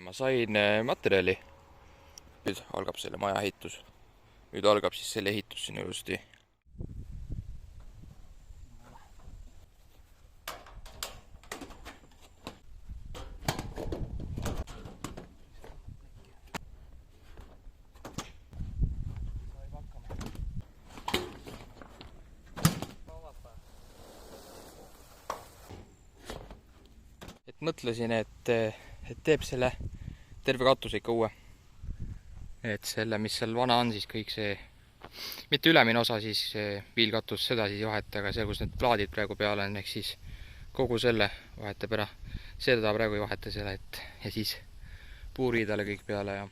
ma sain materjali. Nüüd algab selle maja ehitus. Nüüd algab siis selle ehitus siin ilusti. Mõtlesin, et teeb selle terve katuse ikka uue. Et selle, mis seal vana on, siis kõik see, mitte ülemine osa, siis viilkatus, seda siis vahetada, aga see, kus need plaadid praegu peale on, ehk siis kogu selle vahetab ära. Seda praegu ei vaheta selle, ja siis puuriidale kõik peale ja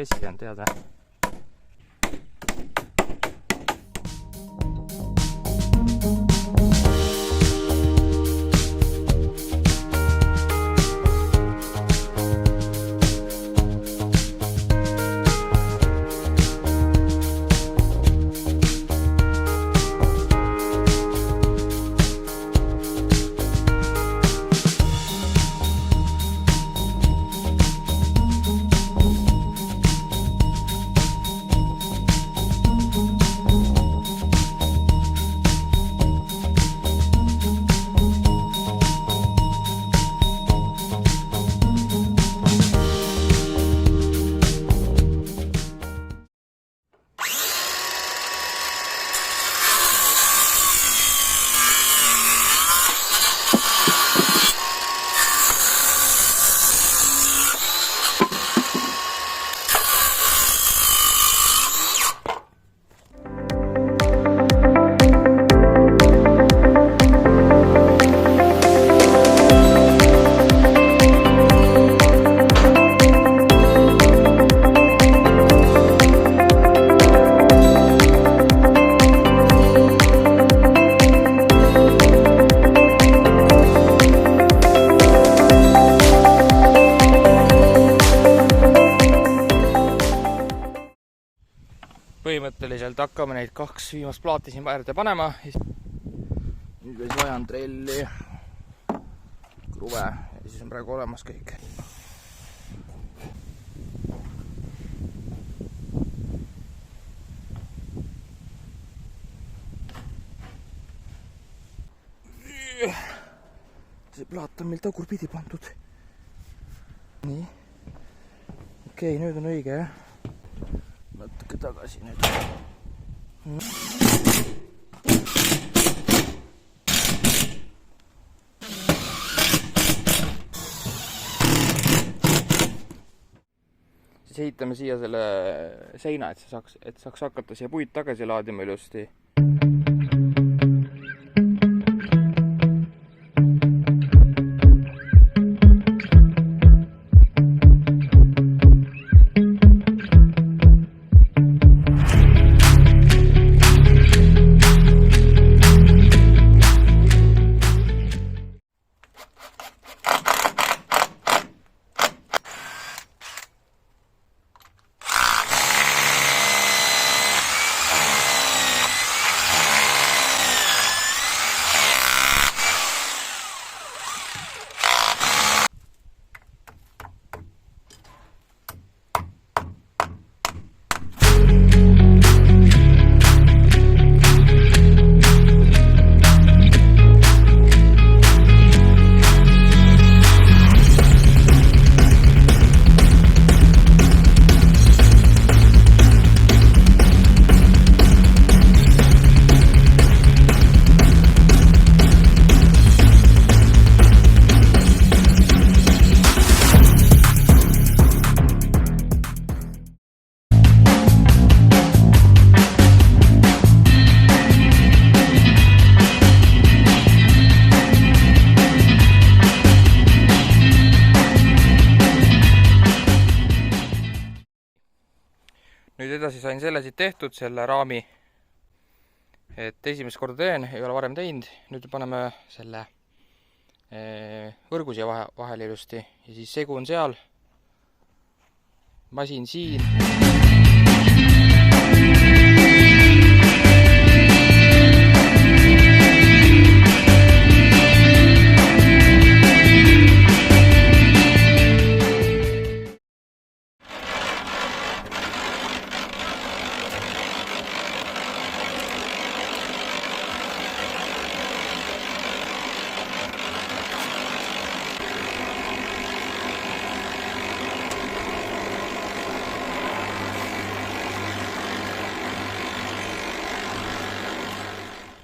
vesi on teada. Põhimõtteliselt hakkame neid 2 viimast plaati siin äärde panema. Nüüd siis vajan trelli, kruve ja siis on praegu olemas kõik. See plaat on meil tagurpidi pandud. Nii. Okei, nüüd on õige, jah? Natuke tagasi nüüd. Siis ehitame siia selle seina, et saaks hakata siia puid tagasi laadima ilusti. nüüd edasi sain selle siit tehtud, selle raami. Et esimest korda teen, ei ole varem teinud. Nüüd paneme selle võrgu siia vahele ilusti ja siis segu on seal. Masin siin.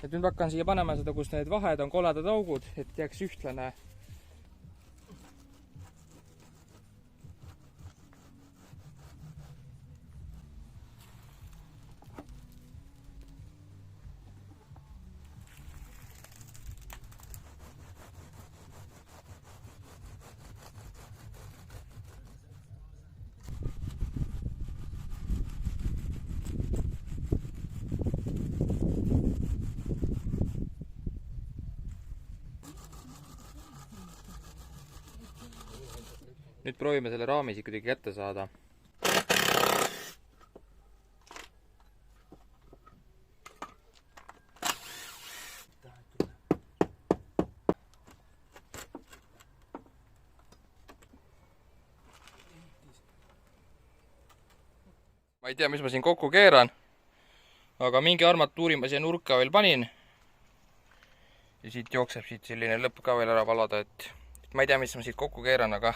Et nüüd hakkan siia panema seda, kus need vahed on koledad augud, et jääks ühtlane. Nüüd proovime selle raamis ikkagi kätte saada. Ma ei tea, mis ma siin kokku keeran, aga mingi armatuuri ma siia nurka veel panin. Ja siit jookseb siit selline lõpp ka veel ära valada, et ma ei tea, mis ma siit kokku keeran, aga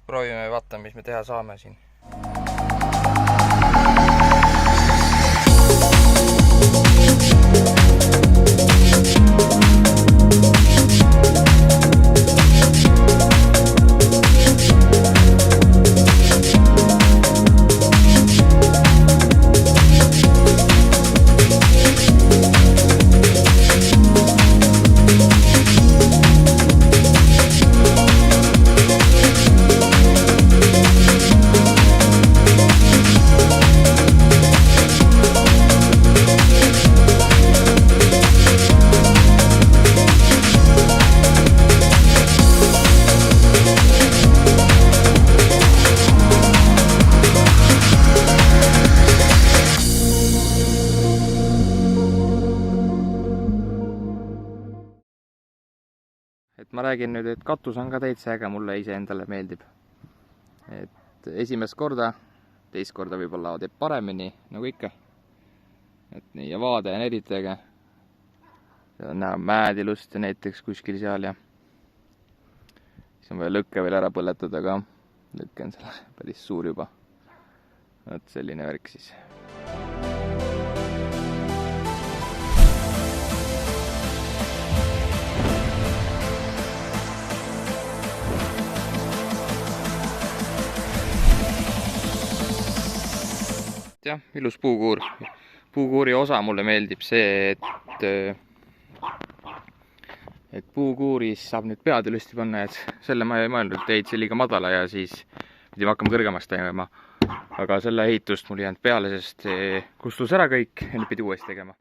proovime ja vaatame, mis me teha saame siin. Et ma räägin nüüd, et katus on ka täitsa äge, mulle ise endale meeldib. Et esimest korda, teist korda võib-olla teeb paremini, nagu ikka. Et nii, ja vaade on eriti äge. Näha mäed ilusti näiteks kuskil seal ja siis on vaja lõkke veel ära põletada, aga lõkke on seal päris suur juba. Et selline värk siis. Jah, ilus puukuur. Puukuuri osa mulle meeldib see, et puukuuris saab nüüd pead ilusti panna, et selle ma ei mõelnud, et ehituse liiga madala ja siis pidime hakkama kõrgemast tegema. Aga selle ehitust mul ei jäänud peale, sest kustus ära kõik ja nüüd pidi uuesti tegema.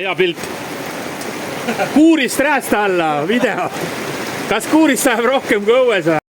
Hea pilt. kuurist räästa alla video. Kas kuurist sajab rohkem kui õues või?